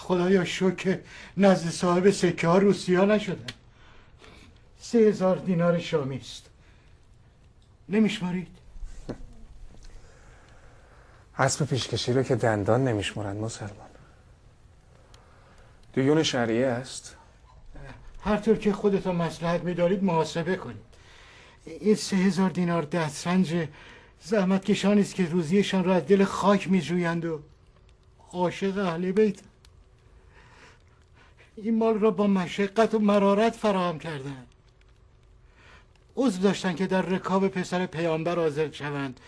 خدایا شکر نزد صاحب سکه ها روسیا نشدن. 3000 دینار شامی است. نمیشمارید؟ اسب پیشکشی رو که دندان نمیشمارند مسلمان. دیون شرعیه است؟ هر طور که خودتان مصلحت می‌دارید محاسبه کنید. این 3000 دینار دسترنج زحمت کشانی است که روزیشان را از دل خاک می‌جویند و عاشق اهل بیت. این مال را با مشقت و مرارت فراهم کردند. عذر داشتن که در رکاب پسر پیامبر حاضر شوند.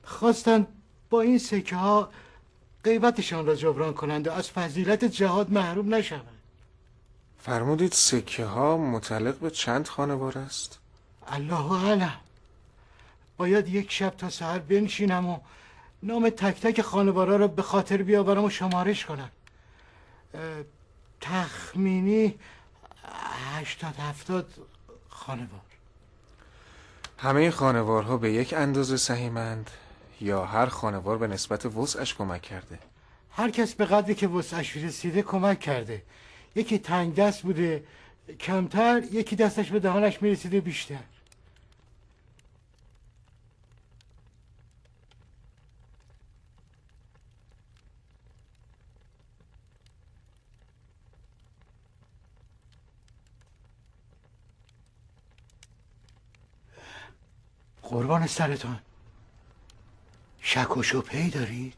خواستند با این سکه ها غیبتشان را جبران کنند و از فضیلت جهاد محروم نشوند. فرمودید سکه ها متعلق به چند خانوار است؟ الله اعلم. باید یک شب تا سحر بنشینم و نام تک تک خانوارا را به خاطر بیاورم و شمارش کنم. تخمینی 80-70 خانوار. همه خانوارها به یک اندازه سهیمند یا هر خانوار به نسبت وسعش کمک کرده؟ هر کس به قدری که وسعش رسیده کمک کرده. یکی تنگ دست بوده کمتر، یکی دستش به دهانش میرسیده بیشتر. قربان سرتان، شک و شبهه‌ای دارید؟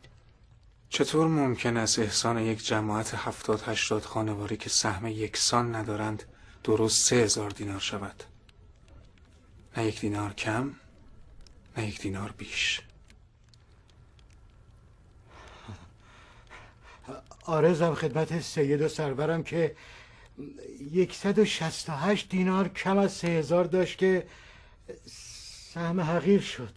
چطور ممکن است احسان یک جماعت 70-80 خانواری که سهم یکسان ندارند درست 3000 دینار شود؟ نه 1 دینار کم، نه 1 دینار بیش. عارضم خدمت سید و سرورم که 168 دینار کم از 3000 داشت که سهم حقیر شد.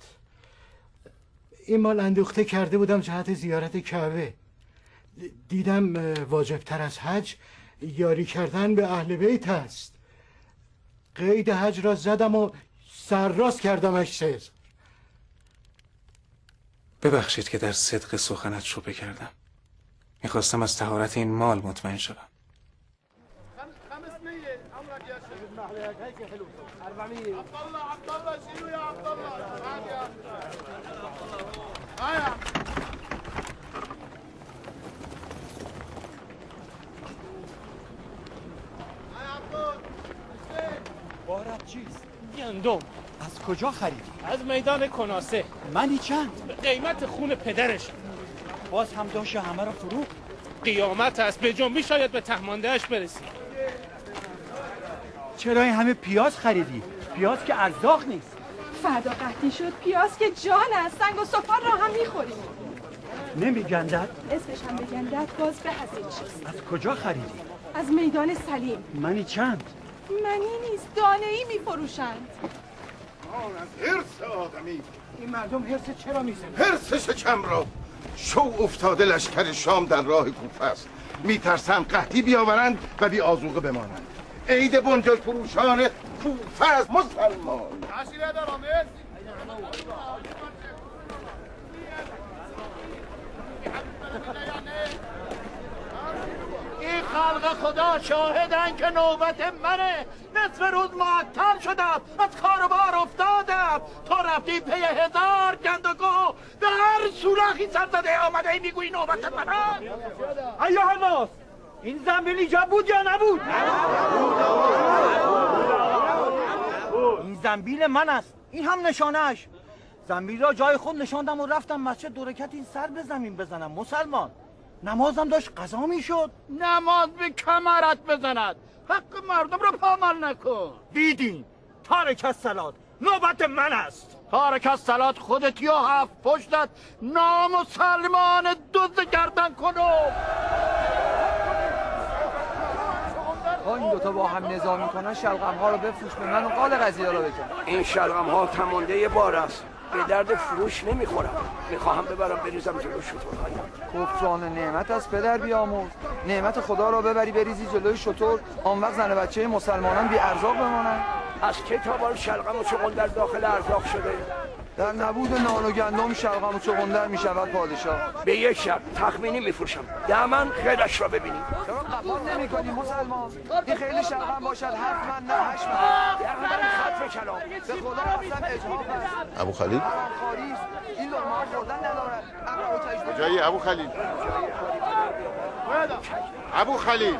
این مال اندوخته کرده بودم جهت زیارت کعبه. دیدم واجبتر از حج یاری کردن به اهل بیت است. قید حج را زدم و سرراست کردمش 3000. ببخشید که در صدق سخنت شبهه کردم. میخواستم از طهارت این مال مطمئن شدم. بارت چیست؟ گندم. از کجا خریدی؟ از میدان کناسه. منی چند؟ قیمت خون پدرش. باز هم داشت همه رو فروخت. قیامت است، به جنبی شاید به تهماندهش برسی. چرا این همه پیاز خریدی؟ پیاز که ارزاق نیست. فردا قحطی شد پیاز که جان است، سنگ و سفال را هم میخوریم. نمیگندد؟ اسمش هم بگندد باز به از این چیست. از کجا خریدی؟ از میدان سلیم. منی چند؟ منی نیست، دانه ای میفروشند. از حرص آدمی. این مردم حرص چرا میزنن؟ حرص شکم را. شو افتاده لشکر شام در راه کوفه است. میترسند قحطی بیاورند و بی آذوقه بمانند. عید بنجل فروشان کوفه است مسلمان. این خلق خدا شاهدن که نوبت منه. نصف روز معطل شدم، از کار و بار افتادم. تو رفتی پی 1000 گندگو، به هر سوراخی سر زده آمده ای میگویی نوبت منه. ایها الناس، این زنبیل اینجا بود یا نبود؟ این زنبیل من است. این هم نشانهش. زنبیل را جای خود نشاندم و رفتم مسجد دو رکعت این سر به زمین بزنم. مسلمان، نمازم داشت قضا میشد. نماز به کمرت بزند، حق مردم رو پامال نکن. بیدین تارک الصلات، نوبت من است. تارک الصلات خودت یا 7 پشتت نامسلمان دزد گردن کنو. این دوتا با هم نظامی کنن شلغم ها رو بفروش به من و قال قضیه رو بکن. این شلغم ها تمانده بار است، به درد فروش نمیخورم. میخواهم ببرم بریزم جلو شترهایم. کفران نعمت از پدر بیاموز. نعمت خدا را ببری بریزی جلوی شتر، آن وقت زن بچه مسلمانان بی ارزاق بمانند. از کتاب شلغم و شغل در داخل ارزاق شده. در نبود نان و گندم شلغم و چغندر می شود پادشاه. به یک شرط تخمینی میفروشم. یمن خیلش را ببینیم. چرا قبول نمی کنی مسلمان؟ این خیلی شلغم باشد 7 من نه 8 من. یقیدن خطف کلام. به خدا اصلا اجحاف است. ابو خلیل خاریست. این لقمه ها خوردن ندارد. کجایی ابو خلیل؟ ابو خلیل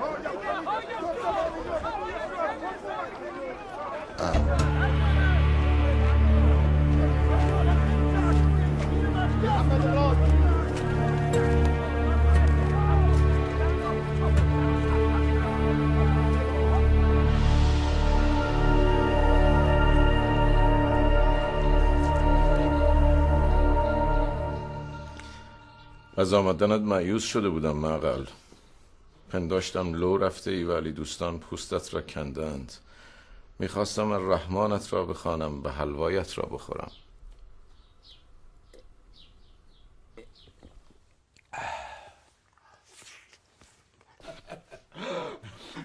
از آمدنت مایوس شده بودم معقل. پنداشتم لو رفته ای ولی دوستان پوستت را کندند. میخواستم الرحمنت را بخوانم و حلوایت را بخورم.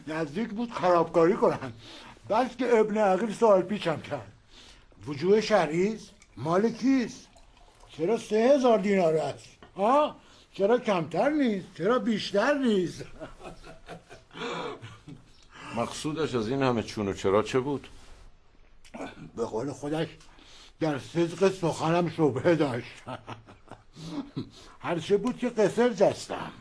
نزدیک بود خرابکاری کنن، بس که ابن عقیل سوال پیچم کرد. وجوه شرعیست؟ مال کیست؟ چرا 3000 دینار است؟ چرا کمتر نیست؟ چرا بیشتر نیست؟ مقصودش از این همه چون و چرا چه بود؟ به قول خودش در صدق سخنم شبهه داشت. هرچه بود که قصر جستم.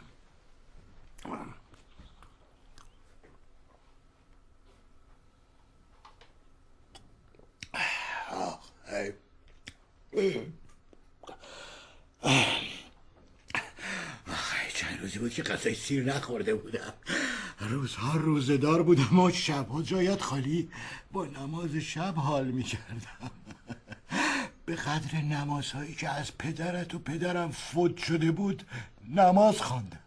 چند روزی بود که غذای سیر نخورده بودم. روزها روزدار بودم و شبها جایت خالی با نماز شب حال میکردم. به قدر نمازهایی که از پدرت و پدرم فوت شده بود نماز خواندم.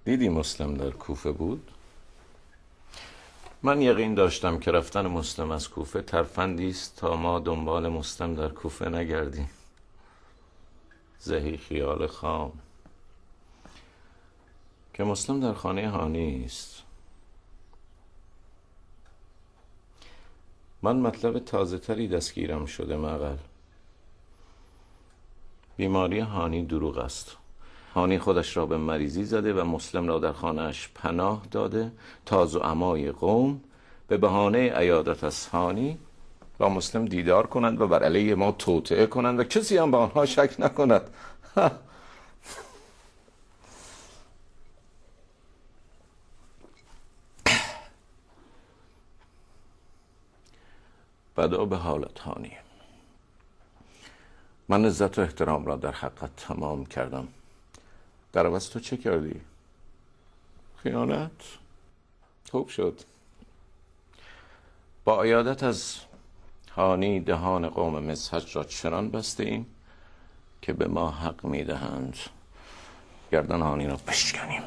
دیدی مسلم در کوفه بود؟ من یقین داشتم که رفتن مسلم از کوفه ترفندی است تا ما دنبال مسلم در کوفه نگردیم. زهی خیال خام که مسلم در خانه هانی است. من مطلب تازه تری دستگیرم شده معقل. بیماری هانی دروغ است. هانی خودش را به مریضی زده و مسلم را در خانهش پناه داده تا زعمای قوم به بهانه عیادت از هانی با مسلم دیدار کنند و بر علیه ما توطئه کنند و کسی هم به آنها شک نکند. بدا به حالت هانی. من عزت و احترام را در حقت تمام کردم. در عوض تو چه کردی؟ خیانت؟ خوب شد. با عیادت از هانی دهان قوم مزهج را چنان بسته ایم که به ما حق میدهند گردن هانی را بشکنیم.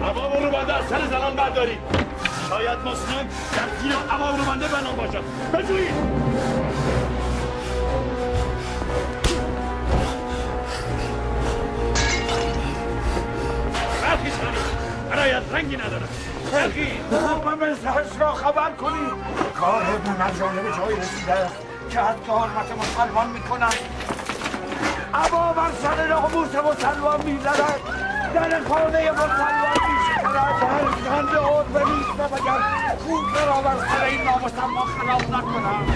عوام رو بنده از سر زنان بردارید. شاید مسلم در زیر عوام رو بنده بنام باشد. بجویید. برخی شدید. برایت رنگی ندارد. برخی. قوم مزهج را خبر کنید. کار ابن نجانه به جای رسیده است که حتی حرمت مسلمان میکنند. عوام بر سر ناموس مسلمان میزند. در خانه مسلمان میشکرد. هر گنده عربه نیست مگر کوفه را بر سر این نامسلمان خلاف نکنم.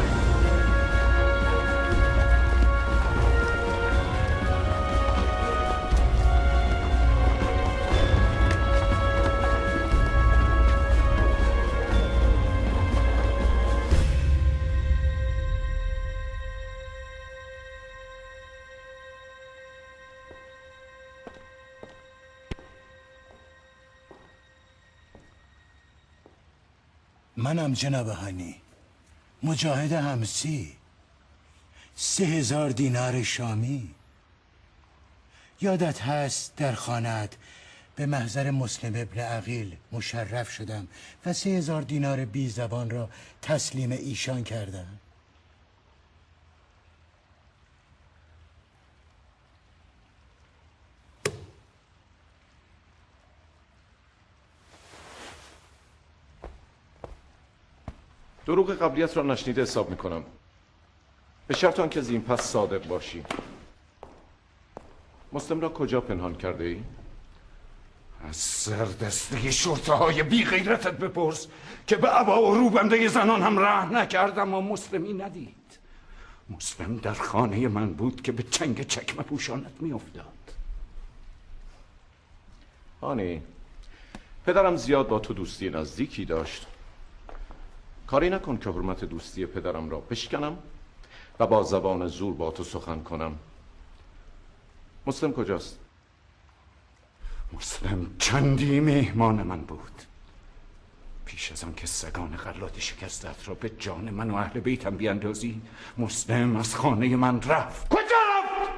منم جناب هانی، مجاهد همسی، 3000 دینار شامی. یادت هست در خانه‌ات به محضر مسلم ابن عقیل مشرف شدم و 3000 دینار بی زبان را تسلیم ایشان کردم. دروغ قبلیت را نشنیده حساب میکنم، به شرط آنکه از این پس صادق باشی. مسلم را کجا پنهان کرده ای؟ از سردسته شرطه های بی غیرتت بپرس که به عبا و روبنده زنان هم رحم نکردم و مسلمی ندید. مسلم در خانه من بود که به چنگ چکمه پوشانت میافتاد. هانی، پدرم زیاد با تو دوستی نزدیکی داشت. کاری نکن که حرمت دوستی پدرم را بشکنم و با زبان زور با تو سخن کنم. مسلم کجاست؟ مسلم چندی مهمان من بود. پیش از آن که سگان غلات شکستت را به جان من و اهل بیتم بیاندازی، مسلم از خانه من رفت. کجا رفت؟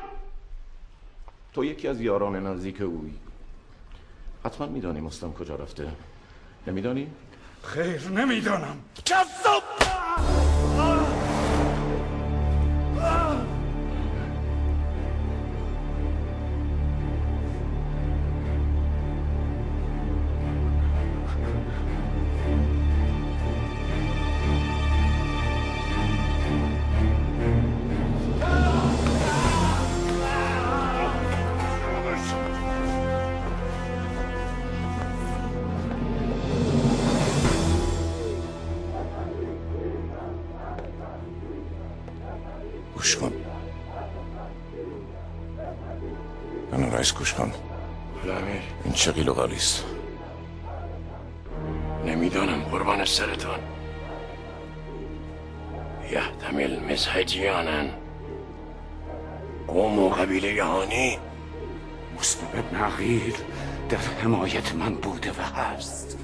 تو یکی از یاران نزدیک اویی، حتما میدانی مسلم کجا رفته. نمیدانی؟ خیر، نمیدانم. کذاب! گوش کن. منو رئیس گوش کن. امیر، این چه قیل و قالیست؟ نمیدانم قربان سرتان. یحتمل مسحجیانن، قوم و قبیله هانی. مسلم ابن عقیل در حمایت من بوده و هست.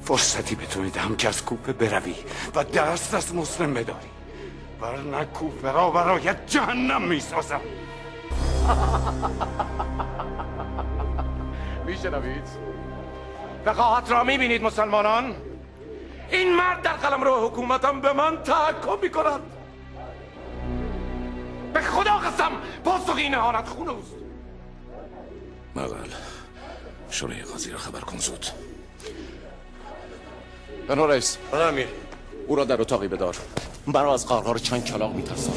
فرصتی به تو میدهم که از کوفه بروی و دست از مسلم بداری، ورنه کوفه را برای جهنم میسازم. میشنوید؟ وقاحت را میبینید مسلمانان؟ این مرد در قلمرو حکومتم به من تحکم میکند. به خدا قسم پاسخ این اهانت خون اوست. مقل شورای قاضی را خبر کن زود. بنو رئیس. امیر، او را در اتاقی بدار. برا از قارقار چند کلاغ میترسم.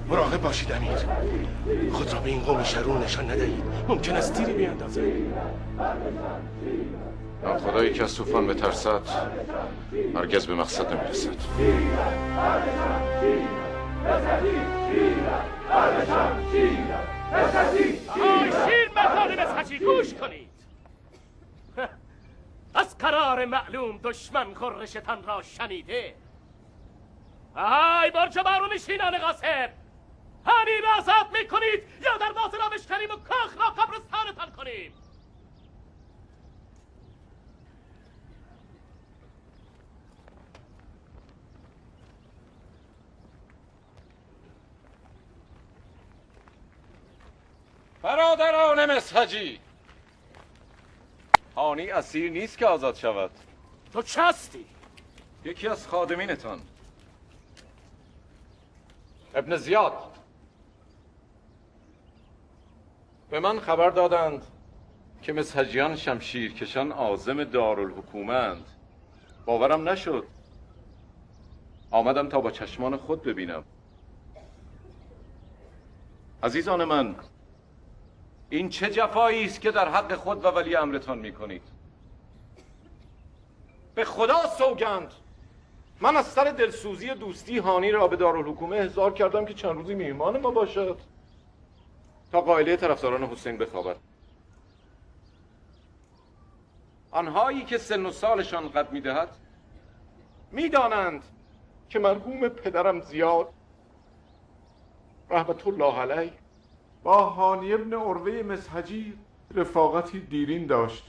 مراقب باشید امیر، خود را به این قوم شرور نشان ندهید، ممکن است تیری بیاندازد. خدایی که از طوفان بترسد هرگز به مقصد نمیرسد. شیر مردان مسحجی گوش کنید. از قرار معلوم دشمن خرشتان را شنیده. ای برج بارونشینان غاصب، هانی را آزاد میکنید یا دروازه را بشکنیم و کاخ را قبرستانتان کنیم. برادران مسحجی، هانی اسیر نیست که آزاد شود. تو چه هستی؟ یکی از خادمینتان، ابن زیاد. به من خبر دادند که مسحجیان شمشیرکشان عازم دارالحکومه‌اند. باورم نشد، آمدم تا با چشمان خود ببینم. عزیزان من، این چه جفایی است که در حق خود و ولی امرتان میکنید؟ به خدا سوگند من از سر دلسوزی دوستی هانی را به دارالحکومه احضار کردم که چند روزی میهمان ما باشد تا قائله طرفداران حسین بخوابد. آنهایی که سن و سالشان قد میدهد میدانند که مرحوم پدرم زیاد رحمت الله علیه با هانی ابن عروه مسحجی رفاقتی دیرین داشت.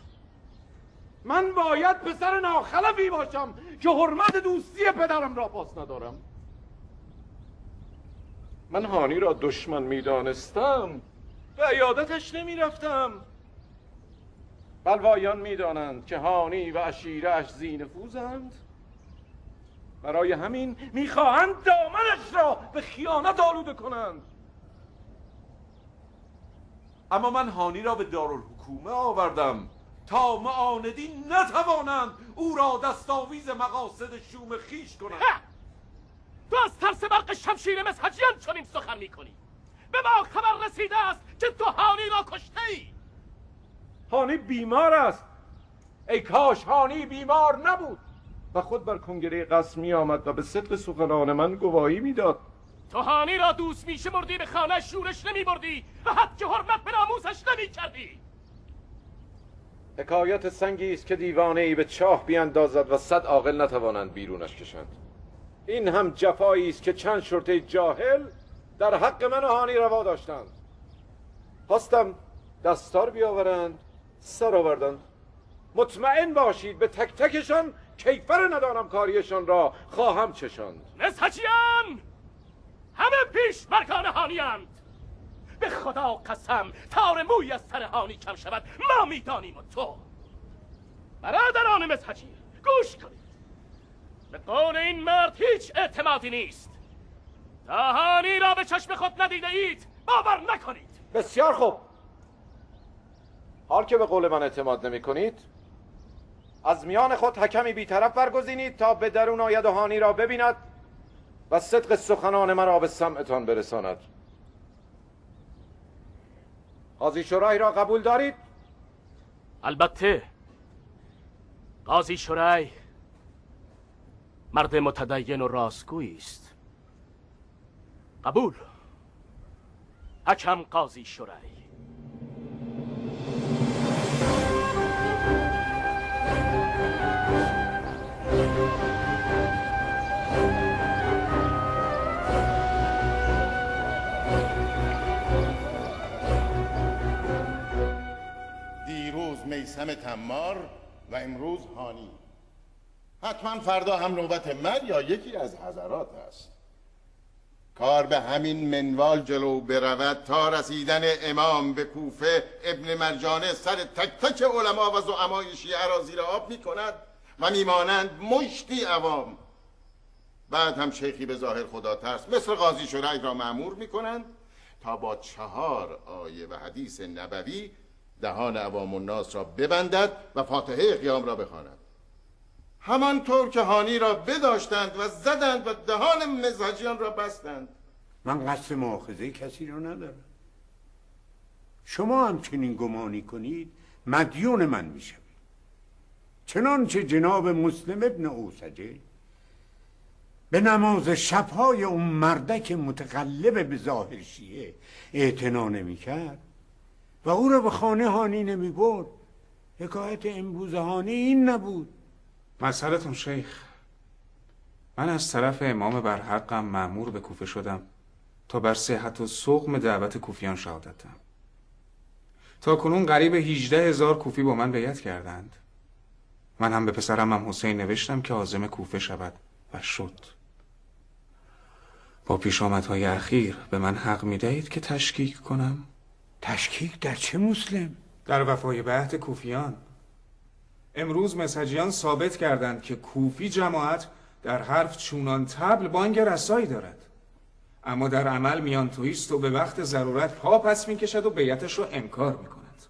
من باید پسر ناخلفی باشم که حرمت دوستی پدرم را پاس ندارم. من هانی را دشمن میدانستم به عیادتش نمیرفتم. بلوایان میدانند که هانی و عشیره‌اش ذی‌نفوذند، برای همین میخواهند دامنش را به خیانت آلوده کنند. اما من هانی را به دارالحکومه آوردم تا معاندین نتوانند او را دستاویز مقاصد شوم خیش کنند. تو از ترس برق شمشیر مسحجیان چنین سخن میکنی؟ به ما خبر رسیده است که تو هانی را کشته ای. هانی بیمار است. ای کاش هانی بیمار نبود و خود بر کنگره قصر می آمد و به صدق سخنان من گواهی میداد. تو هانی را دوست میشمردی، به خانه شورش نمی بردی و حد حرمت به ناموسش نمی کردی. حکایت سنگی است که دیوانه ای به چاه بیاندازد و 100 عاقل نتوانند بیرونش کشند. این هم جفایی است که چند شرطه جاهل در حق من و هانی روا داشتند. خواستم دستار بیاورند، سر آوردند. مطمئن باشید به تک تکشان کیفر ندانم کاریشان را خواهم چشاند. مسحجیان همه پیش مرگان هانی‌اند. به خدا قسم تار موی از سر هانی کم شود ما میدانیم و تو. برادران مسحجی گوش کنید، به قول این مرد هیچ اعتمادی نیست. تا هانی را به چشم خود ندیده اید باور نکنید. بسیار خوب، حال که به قول من اعتماد نمی کنید، از میان خود حکمی بی‌طرف برگزینید تا به درون آید و هانی را ببیند و صدق سخنان مرا به سمعتان برساند. قاضی شرای را قبول دارید؟ البته. قاضی شرای مرد متدین و راستگویی است. قبول. حکم قاضی شرای. دیروز میثم تمار و امروز هانی. حتما فردا هم نوبت من یا یکی از حضرات است. کار به همین منوال جلو برود تا رسیدن امام به کوفه ابن مرجانه سر تک تک علما و زعمای شیعه را زیر آب می کند و میمانند مشتی عوام. بعد هم شیخی به ظاهر خدا ترس مثل قاضی شرای را مأمور می کنند تا با 4 آیه و حدیث نبوی دهان عوام الناس را ببندد و فاتحه قیام را بخواند. همانطور که هانی را بداشتند و زدند و دهان مزاجیان را بستند. من قصد مؤاخذه کسی را ندارم. شما هم چنین گمانی کنید مدیون من میشوید. چنانچه جناب مسلم ابن اوسجه به نماز شبهای اون مردک متقلب به ظاهر شیعه اعتنا نمی‌کرد و او را به خانه هانی نمی برد، حکایت امروز هانی این نبود. مسئلتون شیخ، من از طرف امام برحقم مأمور به کوفه شدم تا بر صحت و سقم دعوت کوفیان شهادت دهم. تا کنون قریب 18,000 کوفی با من بیعت کردند. من هم به پسرم حسین نوشتم که عازم کوفه شود و شد. با پیشامدهای اخیر به من حق می‌دهید که تشکیک کنم؟ تشکیک در چه مسلم؟ در وفای بعهد کوفیان. امروز مسحجیان ثابت کردند که کوفی جماعت در حرف چونان طبل بانگ رسایی دارد، اما در عمل میان تویست و به وقت ضرورت پا پس میکشد و بیعتش رو انکار میکند.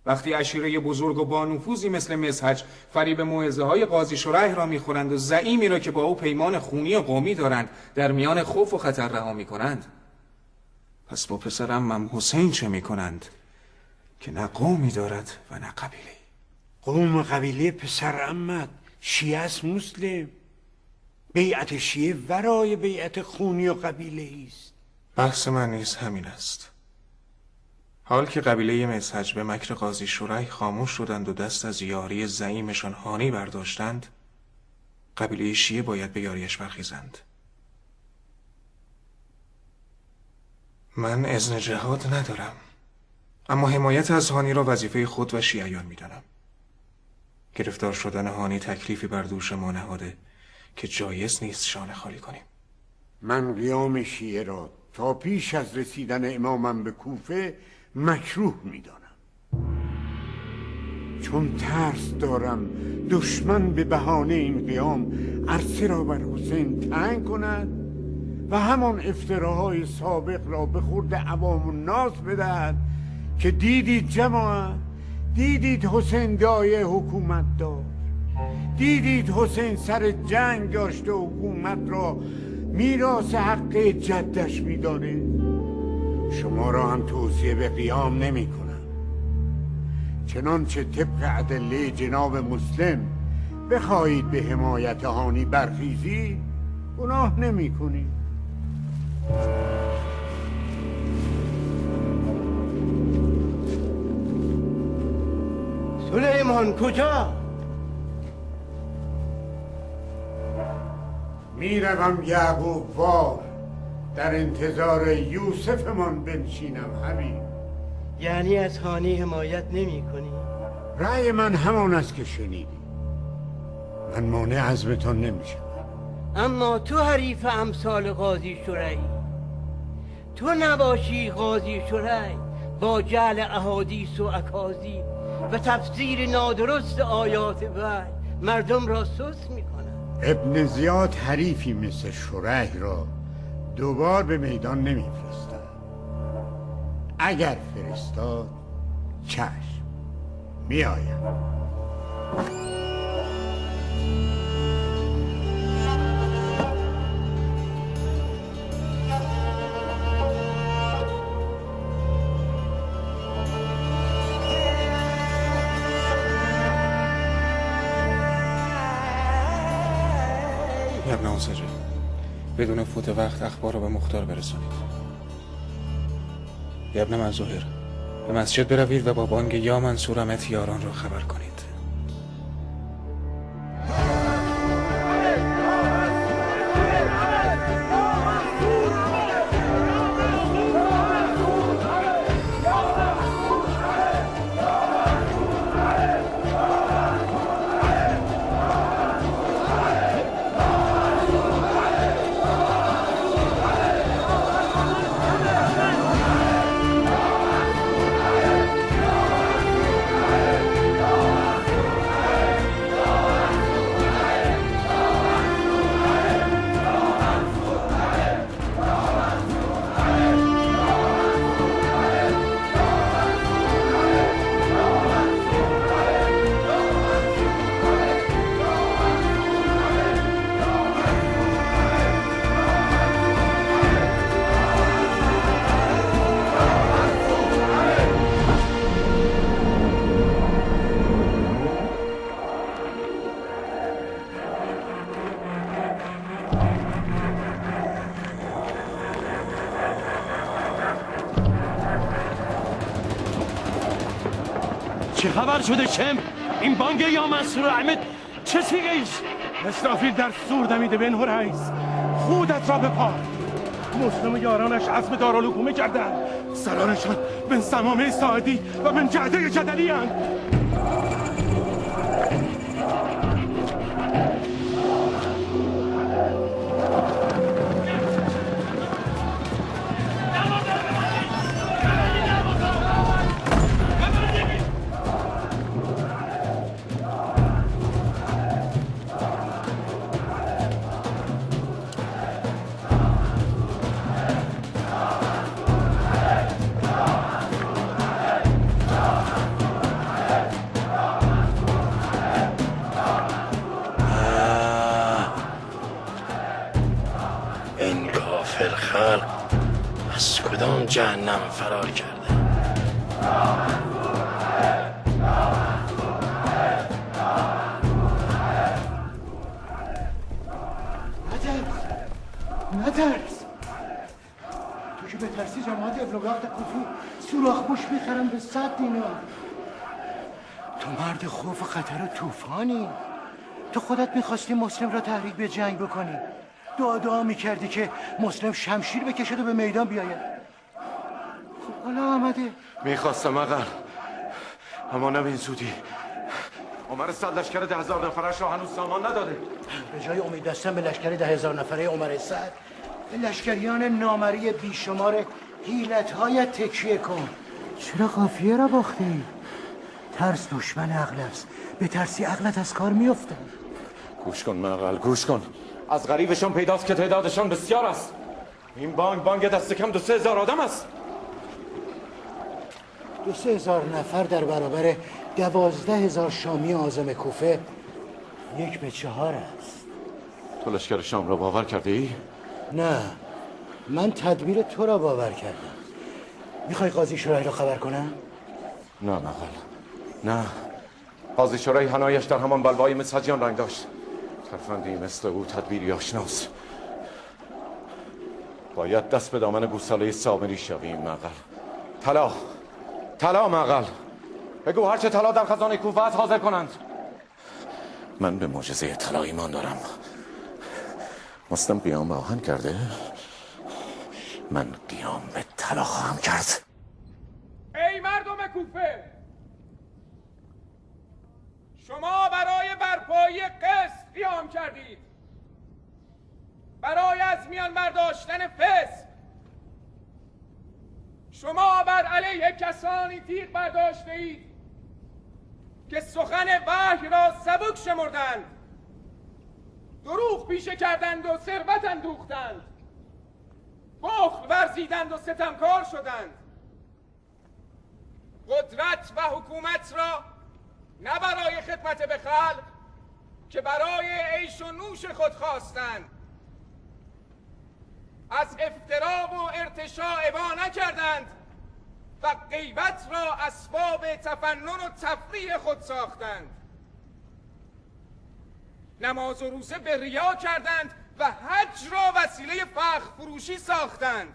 وقتی عشیره بزرگ و با نفوذی مثل مسحج فریب موعظه های قاضی شرح را میخورند و زعیمی را که با او پیمان خونی و قومی دارند در میان خوف و خطر رها میکنند، پس با پسرم حسین چه میکنند که نه قومی دارد و نه قبیله؟ قوم و قبیله پسر عمت شیعه است مسلم. بیعت شیعه ورای بیعت خونی و قبیله است. بحث من نیز همین است. حال که قبیله مسحج به مکر قاضی شرح خاموش شدند و دست از یاری زعیمشان هانی برداشتند، قبیله شیعه باید به یاریش برخیزند. من اذن جهاد ندارم، اما حمایت از هانی را وظیفه خود و شیعیان میدانم. گرفتار شدن هانی تکلیفی بر دوش ما نهاده که جایز نیست شانه خالی کنیم. من قیام شیعه را تا پیش از رسیدن امامم به کوفه مکروه میدانم، چون ترس دارم دشمن به بهانه این قیام عرصه را بر حسین تنگ کند و همان افتراهای سابق را به خورد عوام الناس بدهد که دیدید جماعت، دیدید حسین دایه حکومت داشت، دیدید حسین سر جنگ داشت و حکومت را میراث حق جدش میدانه. شما را هم توصیه به قیام نمی کنم، چنانچه طبق ادله جناب مسلم بخواهید به حمایت هانی برخیزی گناه نمی کنی. سلیمان کجا؟ میروم یعقوب وار در انتظار یوسفمان بنشینم. حبیب یعنی از هانی حمایت نمی کنی؟ رأی من همان است که شنیدی. من مانع عزمتان نمیشم. اما تو حریف امثال قاضی شرعی، تو نباشی قاضی شرعی با جعل احادیث و اکاذیب و تفسیر نادرست آیات وحی مردم را سست میکنه. ابن زیاد حریفی مثل شریح را دوبار به میدان نمیفرستد. اگر فرستاد چشم میآیم. ابن اوسجه، بدون فوت وقت اخبار رو به مختار برسانید. ابن منظوهر، به مسجد بروید و با بانگ یا منصورمت یاران را خبر کنید. چه خبر شده شم؟ این بانگ یا منصور احمد چه سیگه ایست؟ اسرافیل در سور دمیده بن هریس، خودت را بپار. مسلم و یارانش عزم دارالحکومه کردند. سرانشان بن سمامه ساعدی و بن جعده جدلی اند. جهنم فرار کرده. نترس. تو که بترسی جماعت ابن وقت کوفی سوراخ پوش میخرم به 100 دینار. تو مرد خوف و خطر و طوفانی. تو خودت میخواستی مسلم را تحریک به جنگ بکنی. دعا میکردی که مسلم شمشیر بکشد و به میدان بیاید. حالا آمده. میخواستم اقل، اما نه به این زودی. عمر صد لشکر 10,000 نفرش را هنوز سامان نداده. به جای امید بستن به لشکر 10,000 نفره عمر صد، به لشکریان نامری بیشمار حیلت‌های تکیه کن. چرا قافیه را باخته ای؟ ترس دشمن عقل است. به ترسی عقلت از کار میفته. گوش کن مقل، گوش کن. از غریبشان پیداست که تعدادشان بسیار است. این بانگ دست کم 2-3 هزار آدم است. 2-3 هزار نفر در برابر 12,000 شامی عازم کوفه 1/4 است. تو لشکر شام را باور کرده ای؟ نه، من تدبیر تو را باور کردم. میخوای قاضی شرایی را خبر کنم؟ نه مقل، نه. قاضی شرایی حنایش در همان بلوای مسحجیان رنگ داشت. ترفندی مثل او تدبیری آشناست. باید دست به دامن گوساله سامری شویم مقل. طلا مقل. بگو هرچه طلا در خزانه کوفه است حاضر کنند. من به معجزه طلا ایمان دارم. مسلم قیام به آهن کرده، من قیام به طلا خواهم کرد. ای مردم کوفه، شما برای برپایی قسط قیام کردید، برای از میان برداشتن فسق. شما بر علیه کسانی تیغ برداشته اید که سخن وحی را سبک شمردند، دروغ پیشه کردند و ثروت اندوختند، بخل ورزیدند و ستمکار شدند، قدرت و حکومت را نه برای خدمت به خلق که برای عیش و نوش خود خواستند، از افترا و ارتشاء ابا نکردند و غیبت را اسباب تفنن و تفریح خود ساختند. نماز و روزه به ریا کردند و حج را وسیله فخر فروشی ساختند.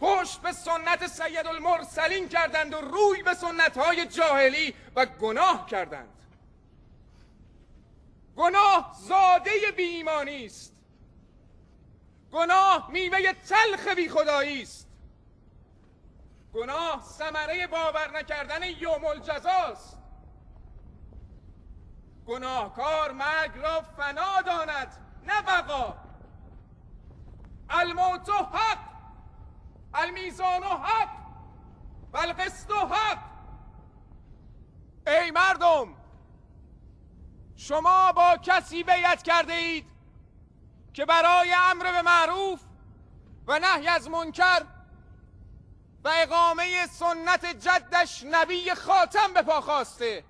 پشت به سنت سید المرسلین کردند و روی به سنت‌های جاهلی و گناه کردند. گناه زاده بی ایمانی است. گناه میوه تلخ بی خدایی است. گناه ثمره باور نکردن یوم الجزاست. گناهکار مرگ را فنا داند نه بقا. الموت حق، المیزان حق و القسط حق. ای مردم، شما با کسی بیعت کرده اید که برای امر به معروف و نهی از منکر و اقامه سنت جدش نبی خاتم به پا خواسته.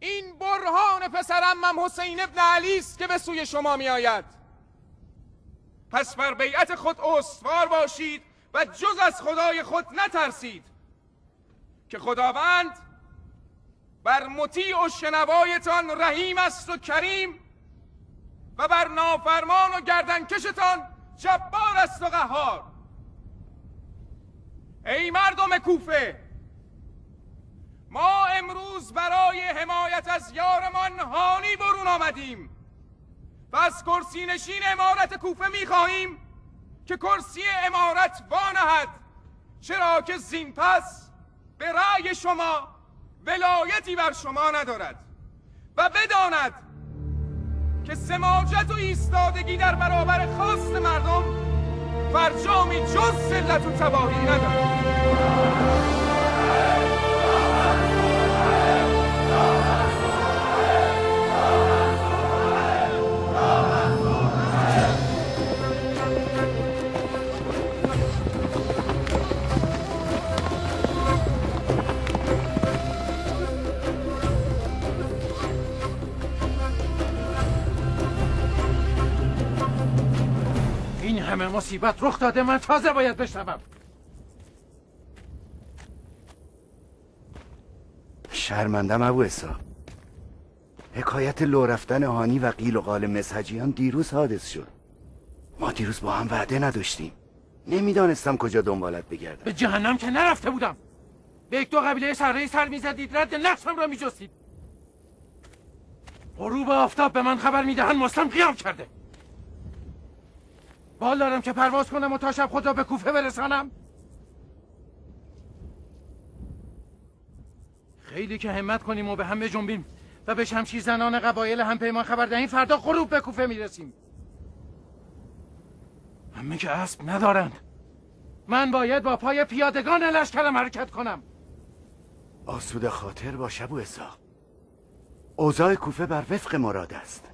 این برهان پسرعمم حسین ابن علی است که به سوی شما می آید. پس بر بیعت خود استوار باشید و جز از خدای خود نترسید که خداوند بر مطیع و شنوایتان رحیم است و کریم و بر نافرمان و گردنکشتان جبار است و قهار. ای مردم کوفه، ما امروز برای حمایت از یارمان هانی برون آمدیم و از کرسی نشین امارت کوفه می‌خواهیم که کرسی امارت وانهد، چرا که زین پس به رأی شما ولایتی بر شما ندارد و بداند که سماجت و ایستادگی در برابر خواست مردم فرجامی جز ذلت و تباهی ندارد. این همه مصیبت رخ داده، من تازه باید بشنوم. شرمندم ابو اسحاق. حکایت لو رفتن هانی و قیل و قال مسحجیان دیروز حادث شد. ما دیروز با هم وعده نداشتیم. نمیدانستم کجا دنبالت بگردم. به جهنم که نرفته بودم. به 1-2 قبیله سره‌ای سر میزدید، رد نقشم را میجستید. غروب آفتاب به من خبر میدهند مسلم قیام کرده. بال دارم که پرواز کنم و تا شب خود را به کوفه برسانم؟ خیلی که همت کنیم و به هم بجنبیم و به شمشیر زنان قبایل همپیمان خبر دهیم فردا غروب به کوفه میرسیم. همه که اسب ندارند. من باید با پای پیادگان لشکرم حرکت کنم. آسوده خاطر باش ابو اسحاق. اوضاع کوفه بر وفق مراد است.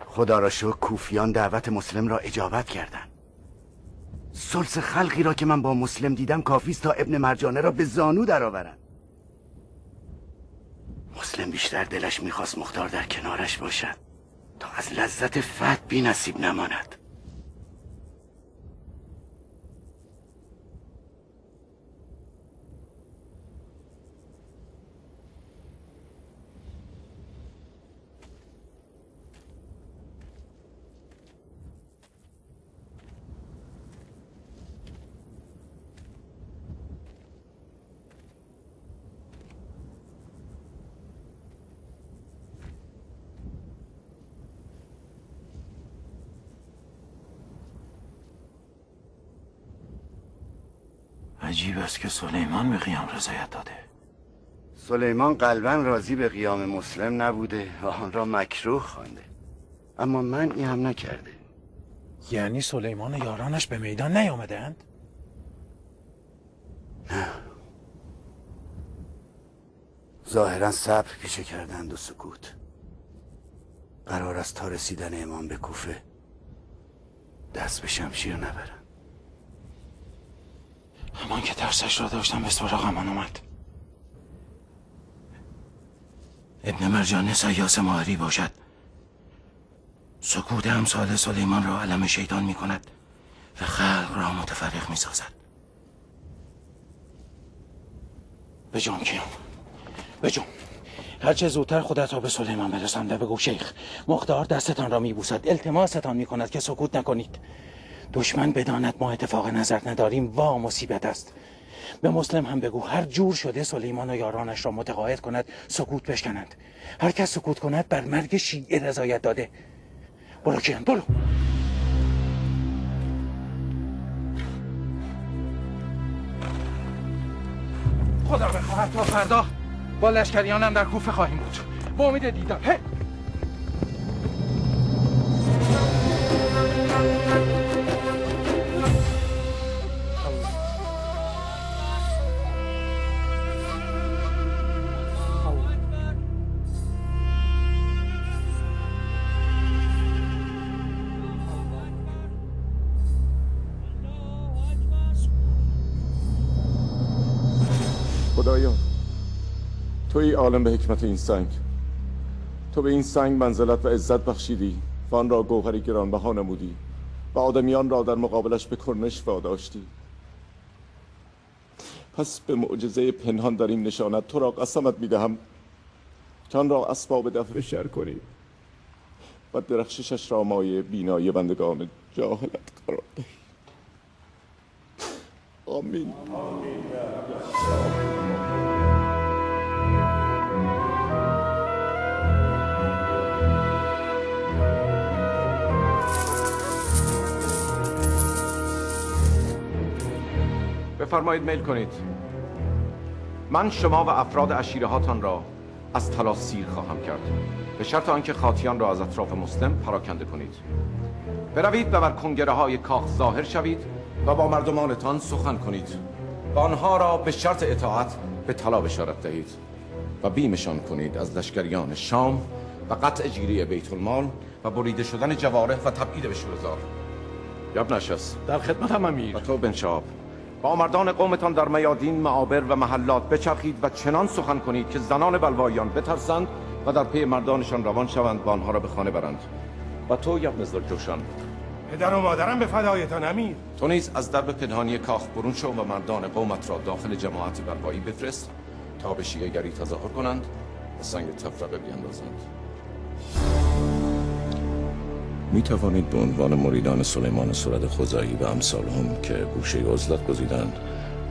خدا را شکر کوفیان دعوت مسلم را اجابت کردند. ثلث خلقی را که من با مسلم دیدم کافی است تا ابن مرجانه را به زانو درآورند. مسلم بیشتر دلش میخواست مختار در کنارش باشد تا از لذت فتح بی نصیب نماند. عجیب است که سلیمان به قیام رضایت داده. سلیمان قلباً راضی به قیام مسلم نبوده و آن را مکروه خوانده، اما منعی هم نکرده. یعنی سلیمان و یارانش به میدان نیامدند؟ نه، ظاهراً صبر پیشه کردند و سکوت. قرار است تا رسیدن امام به کوفه دست به شمشیر نبرند. همان که ترسش را داشتم به سراغ همان اومد. ابن مرجانه سیاس ماهری باشد. سکوت امثال سلیمان را علم شیطان می کند و خلق را متفرق می سازد. بجام کیام بجام. هرچه زودتر خودت را به سلیمان برسانده بگو شیخ مختار دستتان را می بوسد، التماستان می کند که سکوت نکنید. دشمن بداند ما اتفاق نظر نداریم وا مصیبت است. به مسلم هم بگو هر جور شده سلیمان و یارانش را متقاعد کند سکوت بشکنند. هر کس سکوت کند بر مرگ شیعه رضایت داده. برو کیان برو. خدا بخواهد تا فردا با لشکریانم در کوفه خواهیم بود با امید دیدار. خدایا توی عالم به حکمت این سنگ، تو به این سنگ منزلت و عزت بخشیدی و آن را گوهری گرانبها نمودی و آدمیان را در مقابلش به کرنش واداشتی. پس به معجزه پنهان در این نشانت تو را قسمت میدهم که آن را اسباب دفع شر کنی و درخششش را مایه بینایی بندگان جاهلت قرار دهی. آمین. بفرمایید میل کنید. من شما و افراد عشیره هاتان را از طلا سیر خواهم کرد به شرط آنکه خاطیان را از اطراف مسلم پراکنده کنید. بروید و بر کنگره های کاخ ظاهر شوید و با مردمانتان سخن کنید و آنها را به شرط اطاعت به طلا بشارت دهید و بیمشان کنید از لشکریان شام و قطع جیری بیت المال و بریده شدن جوارح و تبعید به شورزار. یابن اشعث در خدمتم امیر. و تو بن شهاب با مردان قومتان در میادین، معابر و محلات بچرخید و چنان سخن کنید که زنان بلواییان بترسند و در پی مردانشان روان شوند و آنها را به خانه برند. و تو یابن ذوالجوشن پدر و مادرم به فدایتان امیر. تو نیز از درب پنهانی کاخ برون شو و مردان قومت را داخل جماعت بلوایی بفرست تا به شیعه گری تظاهر کنند و سنگ تفرقه بیندازند. می توانید به عنوان مریدان سلیمان سرد خزاعی و امثالهم که گوشه عزلت گزیدند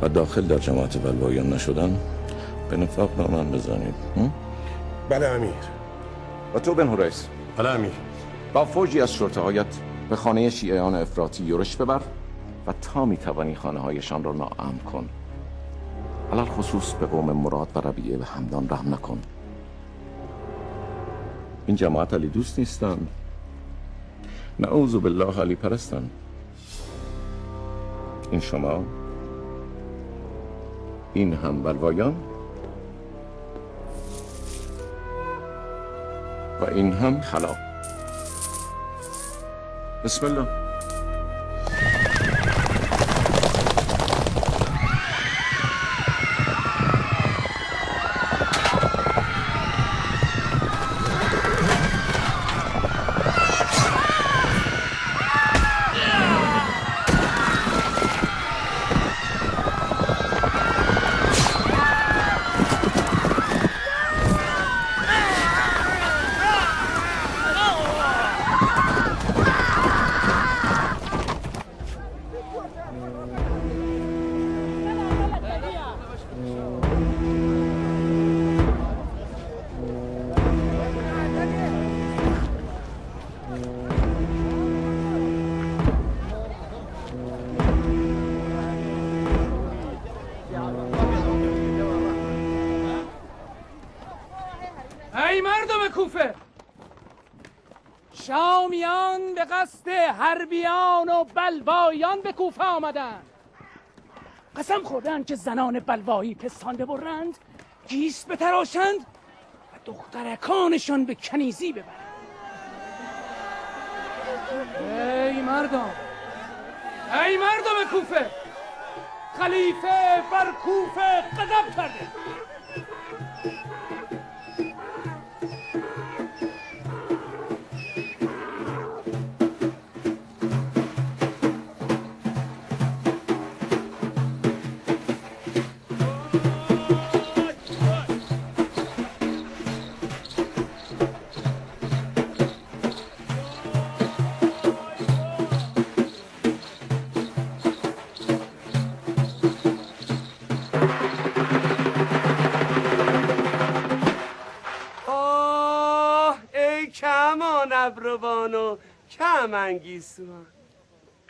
و داخل در جماعت بلواییان نشدند به نفاق نامم بزنید. بله امیر. و تو بن حریث؟ بله امیر. با فوجی از شرطه هایت به خانه شیعیان افراطی یورش ببر و تا میتوانی خانه هایشان را ناامن کن. علل خصوص به قوم مراد و ربیعه و همدان رحم نکن. این جماعت علی دوست نیستن، نعوذ بالله علی پرستن. این شما، این هم بلوایان و این هم خلا. بسم الله. ای مردم کوفه، شامیان به قصد حربیان و بلوایان به کوفه آمدند. قسم خوردند که زنان بلوایی پستان ببرند، گیس بتراشند و دخترکانشان به کنیزی ببرند. ای مردم کوفه، خلیفه بر کوفه غضب کرده. ابروان و کمنگیسوان،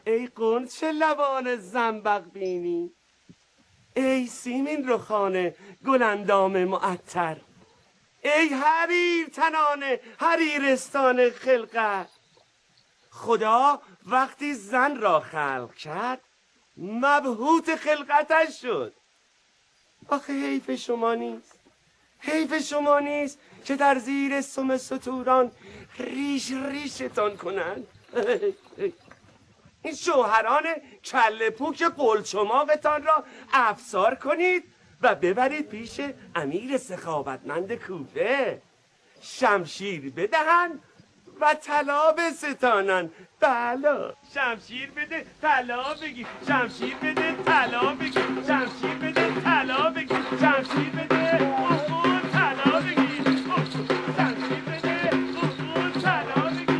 ای قنچه لبان زنبق بینی، ای سیمین رخان گلندام معطر، ای حریر تنان حریرستان خلقت. خدا وقتی زن را خلق کرد مبهوت خلقتش شد. آخه حیف شما نیست که در زیر سم ستوران ریشتان کنند. این شوهران کله پوک قلچماقتان را افسار کنید و ببرید پیش امیر سخاوتمند کوفه، شمشیر بدهند و طلا بستانند. بله، شمشیر بده طلا بگیر، شمشیر بده طلا بگیر، شمشیر بده طلا بگیر، شمشیر بده طلا بگیر، شمشیر بده طلا بگیر.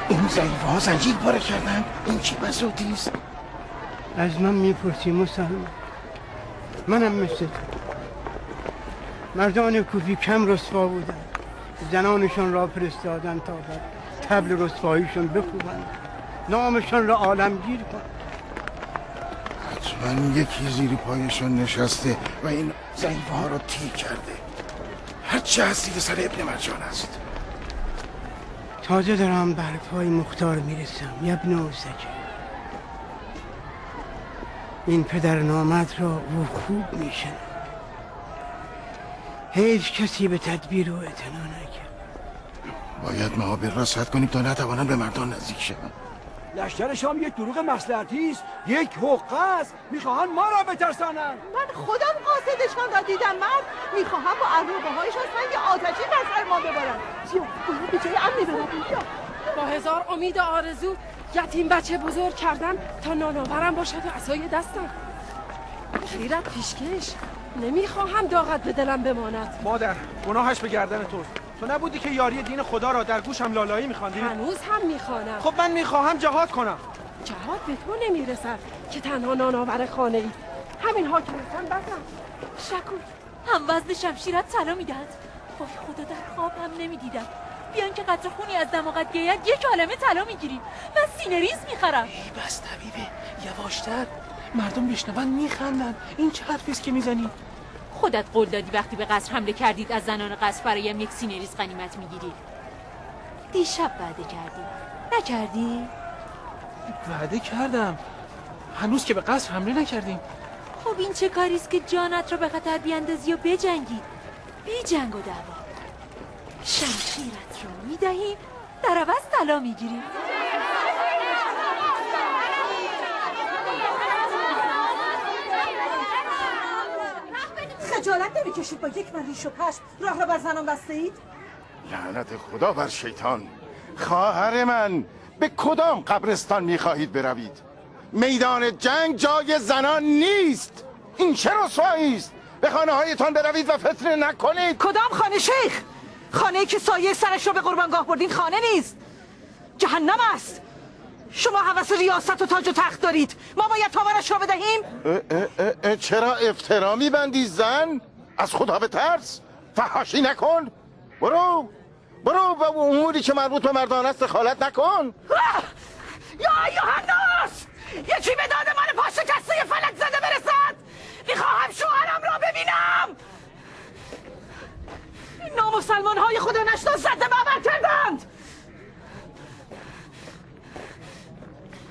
این ضعیفه ها زنجیر پاره کردن. این چی بساطی است؟ از من میپرسی مسلمان؟ منم مثل تو. مردان کوفی کم رسوا بودن، زنانشان را فرستادن تا در طبل رسواییشون بکوبند، نامشان را عالمگیر کنند. حتما یکی زیر پایشان نشسته و این ضعیفه ها را تیر کرده. هرچه هستی به سر ابن مرجان است. تازه دارم به حرفهای مختار میرسم. ابن اوسکه، این پدر نامت را او خوب میشنه. حیف کسی به تدبیر و اعتنا نکرد. باید معابر را سد کنیم تا نتوانند به مردان نزدیک شوند. لشکر شام یک دروغ مصلحتی است، یک حقه است. میخواهند ما را بترسانند. من خودم قاصدشان را دیدم. مرد میخواهم با اربابهایشان سنگ آتشی بر سر ما ببارند. باید به جای امنی برویم. با هزار امید و آرزو یتیم بچه بزرگ کردم تا نانآورم باشد و عصای دستم. خیرت پیشکش، نمیخواهم داغت به دلم بماند. مادر، گناهش به گردن توست. تو نبودی که یاری دین خدا را در گوشم لالایی میخواندی؟ هنوز هم میخوانم. خب من میخواهم جهاد کنم. جهاد به تو نمیرسد که تنها نانآور خانه ای. همین حاکمتن بسم. شکور هم وزن شمشیرت طلا میدهد. وای خدا در خواب هم نمیدیدم. بیان که قطره خونی از دماغت گید یک عالمه طلا میگیریم. من سینه ریز میخرم. بس طبیبه یواشتر، مردم بشنون میخندن. این چه حرفیست که میزنی؟ خودت قول دادی وقتی به قصر حمله کردید از زنان قصر برایم یک سینه ریز غنیمت میگیری. دیشب وعده کردی نکردی؟ وعده کردم، هنوز که به قصر حمله نکردیم. خب این چه کاریست که جانت را به خطر بیاندازی و بجنگی؟ بی جنگ و دعوا شمشیرت را میدهیم در عوض طلا میگیریم. خجالت نمیکشید با یک من ریش و پشم راه را بر زنان بسته اید؟ لعنت خدا بر شیطان. خواهر من، به کدام قبرستان میخواهید بروید؟ میدان جنگ جای زنان نیست. این چه رسوایی است؟ به خانه هایتان بروید و فتنه نکنید. کدام خانه شیخ؟ خانه‌ای که سایه سرش را به قربانگاه بردین خانه نیست، جهنم است. شما هوس ریاست و تاج و تخت دارید، ما باید تاوانش را بدهیم؟ چرا افترا میبندی زن؟ از خدا بترس، فحاشی نکن. برو و اموری که مربوط به مردان است دخالت نکن. یا ایها الناس، یکی به داد من پا شکسته فلک زده برسد. میخواهم شوهرم را ببینم. این نامسلمان های خدا نشناس زده باور کردند.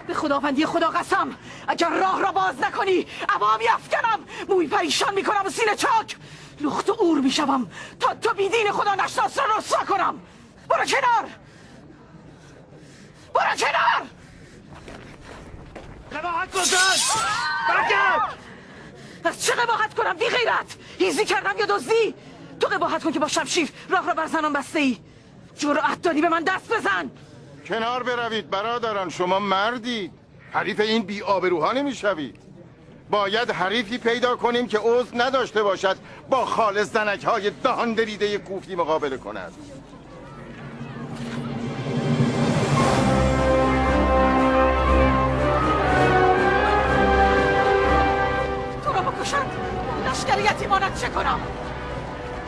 به خداوندی خدا قسم، اگر راه را باز نکنی عبا میافکنم، موی پریشان میکنم و سینه چاک، لخت و اور میشوم تا بیدین خدا نشناس را رسوا کنم. برو کنار، برو کنار. قباحت کن. برگرد. از چه قباحت کنم بی غیرت؟ هیزی کردم یا دزدی؟ تو قباحت کن که با شمشیر راه را بر زنان بسته ای. جرأت داری به من دست بزن؟ کنار بروید برادران، شما مردید. حریف این بی آبروها نمیشوید. باید حریفی پیدا کنیم که عذر نداشته باشد با خالص زنک های دهان دریده کوفی مقابله کند. تو را بکشند لشکر یتیمانت چه کنم؟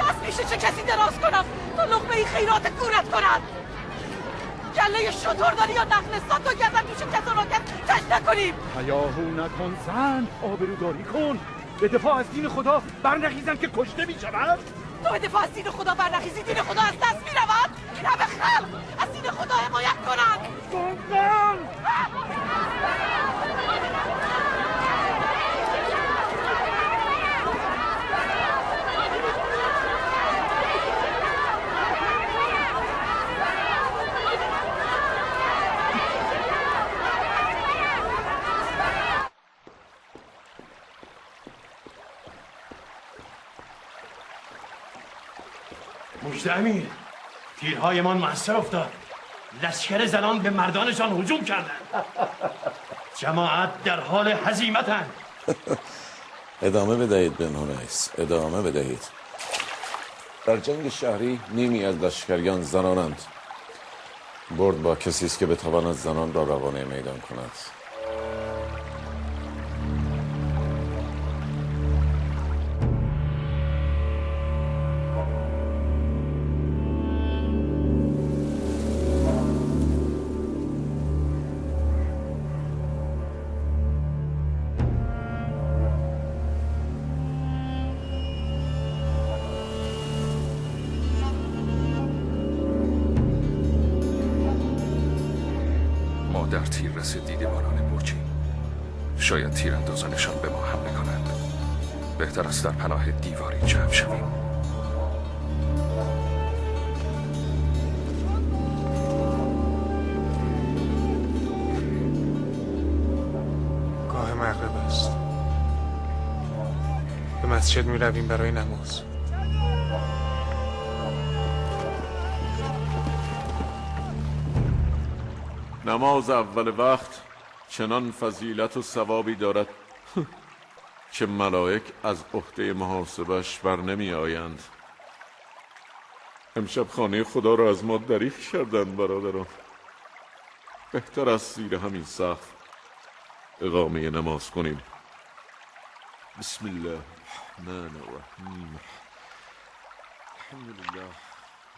دست میشه چه کسی دراز کنم تا لقمه خیرات گورت کند؟ گله شطور داری یا نخلستان تا گردن میشه کسا را کش نکنیم. هیاهو نکن زن، آبروداری کن. به دفاع از دین خدا برنخیزم که کشته میشود. تو به دفاع از دین خدا برنخیزی دین خدا از دست میرود. همه خلق از دین خدا حمایت کنند. مجد امیر، تیرهایمان مؤثر افتاد. لشکر زنان به مردانشان هجوم کردند. جماعت در حال هزیمتند. ادامه بدهید بنو رئیس، ادامه بدهید. در جنگ شهری نیمی از لشکریان زنانند. برد با کسی است که بتواند زنان را روانه میدان کند. در تیر رسید دیدبانان برجیم. شاید تیراندازانشان به ما حمله کنند. بهتر است در پناه دیواری جمع شویم. گاه مغرب است. به مسجد می رویم برای نماز. نماز اول وقت چنان فضیلت و ثوابی دارد که ملائک از عهده محاسبش بر نمی آیند. امشب خانه خدا را از ما دریغ کردند برادران. بهتر است زیر همین سقف اقامه نماز کنیم. بسم الله الرحمن الرحیم. الحمدلله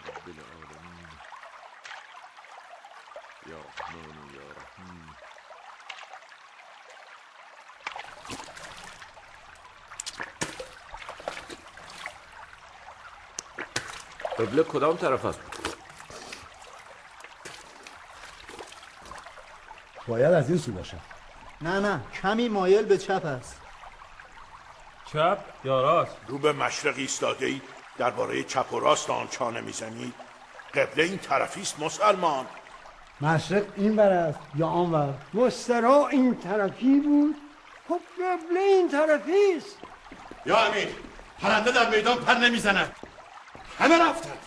رب العالمین. یا رحمان یا رحیم. قبله کدام طرف است؟ باید از این سو باشم. نه کمی مایل به چپ است. چپ یا راست؟ رو به مشرق ایستاده ای درباره چپ و راست آن چانه میزنید؟ قبله این طرفی است مسلمان. مشرق این ور است یا آن ور؟ مسترا این طرفی بود. خب قبله این طرفی است. یا امیر، پرنده در میدان پر نمیزند. همه رفتند.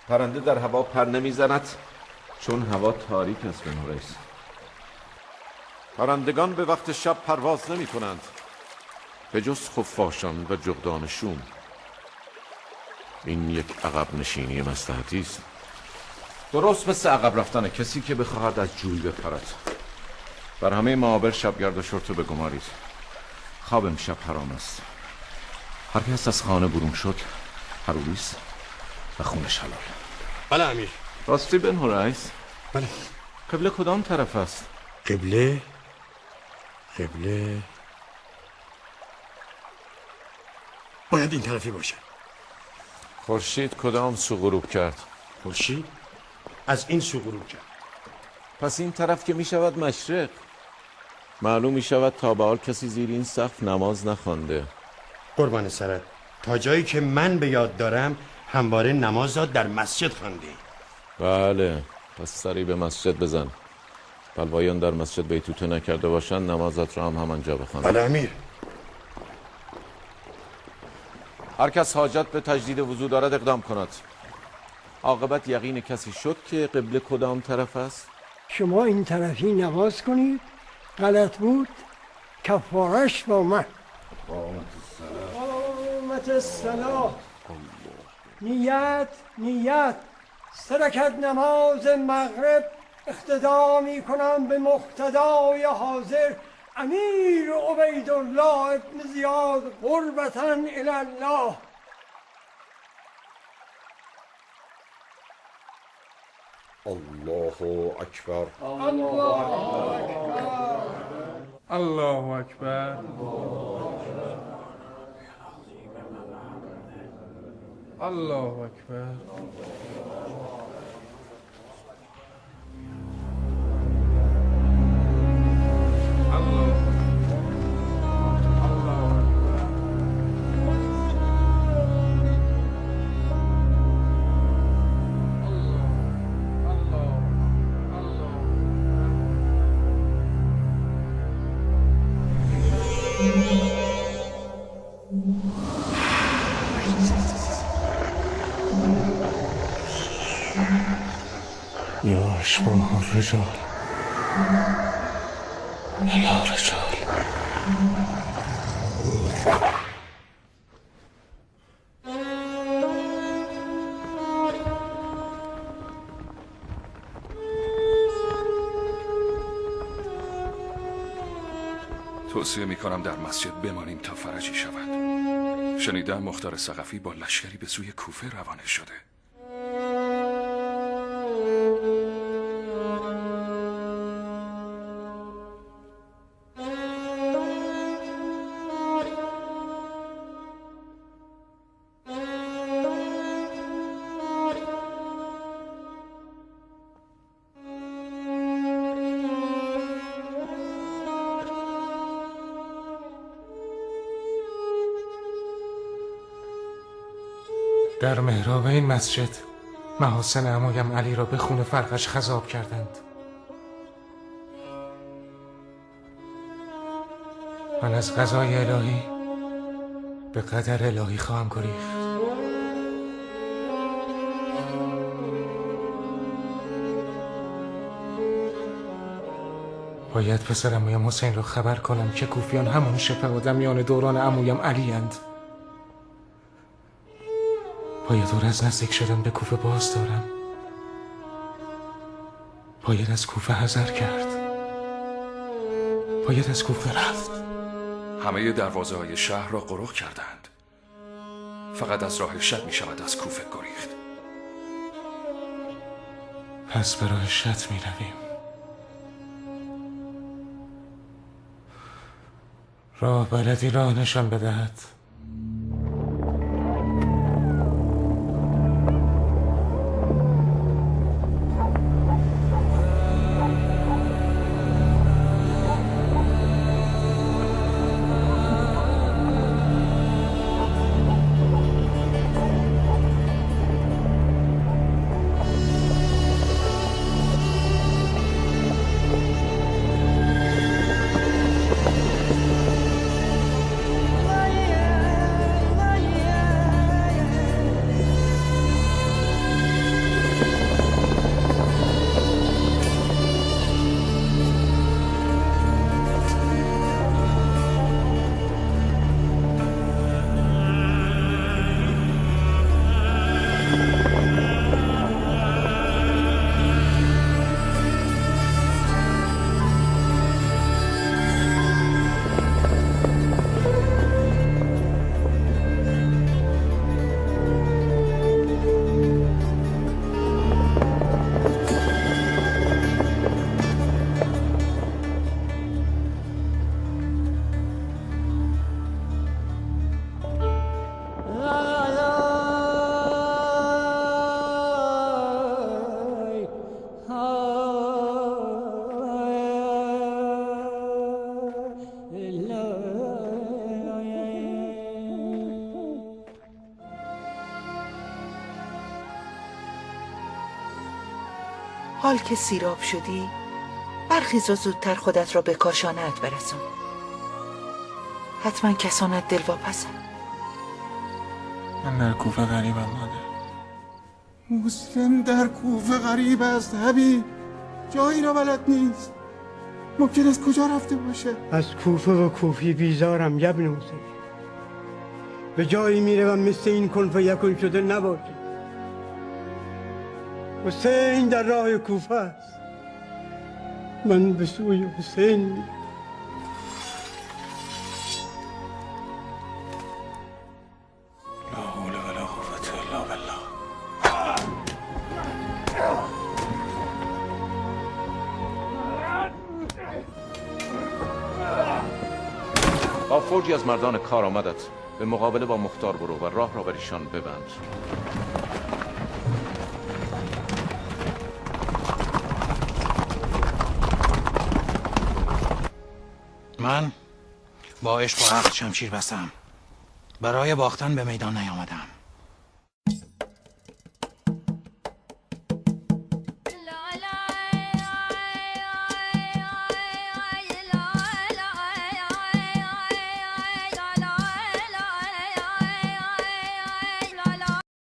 پرنده در هوا پر نمیزند چون هوا تاریک است بنو رئیس. پرندگان به وقت شب پرواز نمی کنند به جز خفاشان و جغدان شوم. این یک عقب نشینی مصلحتی است. درست مثل عقب رفتن کسی که بخواهد از جوی بپرد. بر همه معابر شبگرد و شرطه بگمارید. خواب امشب حرام است. هر کس از خانه برون شد حروری است و خونش حلال. بله امیر. راستی بنو رئیس؟ بله. قبله کدام طرف است؟ قبله باید این طرفی باشه. خورشید کدام سو غروب کرد؟ خورشید از این سو غروب کرد. پس این طرف که می شود مشرق. معلوم می شود تا به حال کسی زیر این سقف نماز نخوانده. قربان سرت، تا جایی که من به یاد دارم همواره نماز را در مسجد خواندی. بله، پس سری به مسجد بزن. بلوایان در مسجد بیتوته نکرده باشند نمازت را هم همانجا بخوان. بله امیر. هر کس حاجت به تجدید وضو دارد اقدام کند. عاقبت یقین کسی شد که قبله کدام طرف است؟ شما این طرفی نماز کنید. غلط بود کفارش با من. قامت الصلاة. نیت 3 رکعت نماز مغرب اقتدا می کنم به مقتدای حاضر امیر عبیدالله ابن زیاد قربتاً الی الله. الله اکبر. الله اکبر. الله اکبر. یا اشباه الرجال لا رجال. توصیه می کنم در مسجد بمانیم تا فرجی شود. شنیدم مختار ثقفی با لشکری به سوی کوفه روانه شده. در محراب این مسجد محاسن عمویم علی را به خون فرقش خضاب کردند. من از قضای الهی به قدر الهی خواهم گریخت. باید پسر عمویم حسین را خبر کنم که کوفیان همان شبه آدمیان دوران عمویم علی اند. باید او را از نزدیک شدن به کوفه باز دارم. باید از کوفه حذر کرد. باید از کوفه رفت. همه دروازه های شهر را قرق کردند. فقط از راه شط می شود از کوفه گریخت. پس به راه شط می رویم. راه بلدی راه نشان بدهد. حال که سیراب شدی برخیز و زودتر خودت را به کاشانت برسون. حتما کسانت دلواپسند. من در کوفه غریبم مادر. مسلم در کوفه غریب است حبیب. جایی را بلد نیست. ممکن است کجا رفته باشه. از کوفه و کوفی بیزارم ابن حسین. به جایی میروم مثل این کن فیکون شده نباشه. حسین در راه کوفه است. من به سوی حسین میرم. لا حول ولا قوة الا بالله. با فوجی از مردان کار آمدت به مقابله با مختار برو و راه را بر ایشان ببند. من با عشق و عقل شمشیر بستم. برای باختن به میدان نیامدم.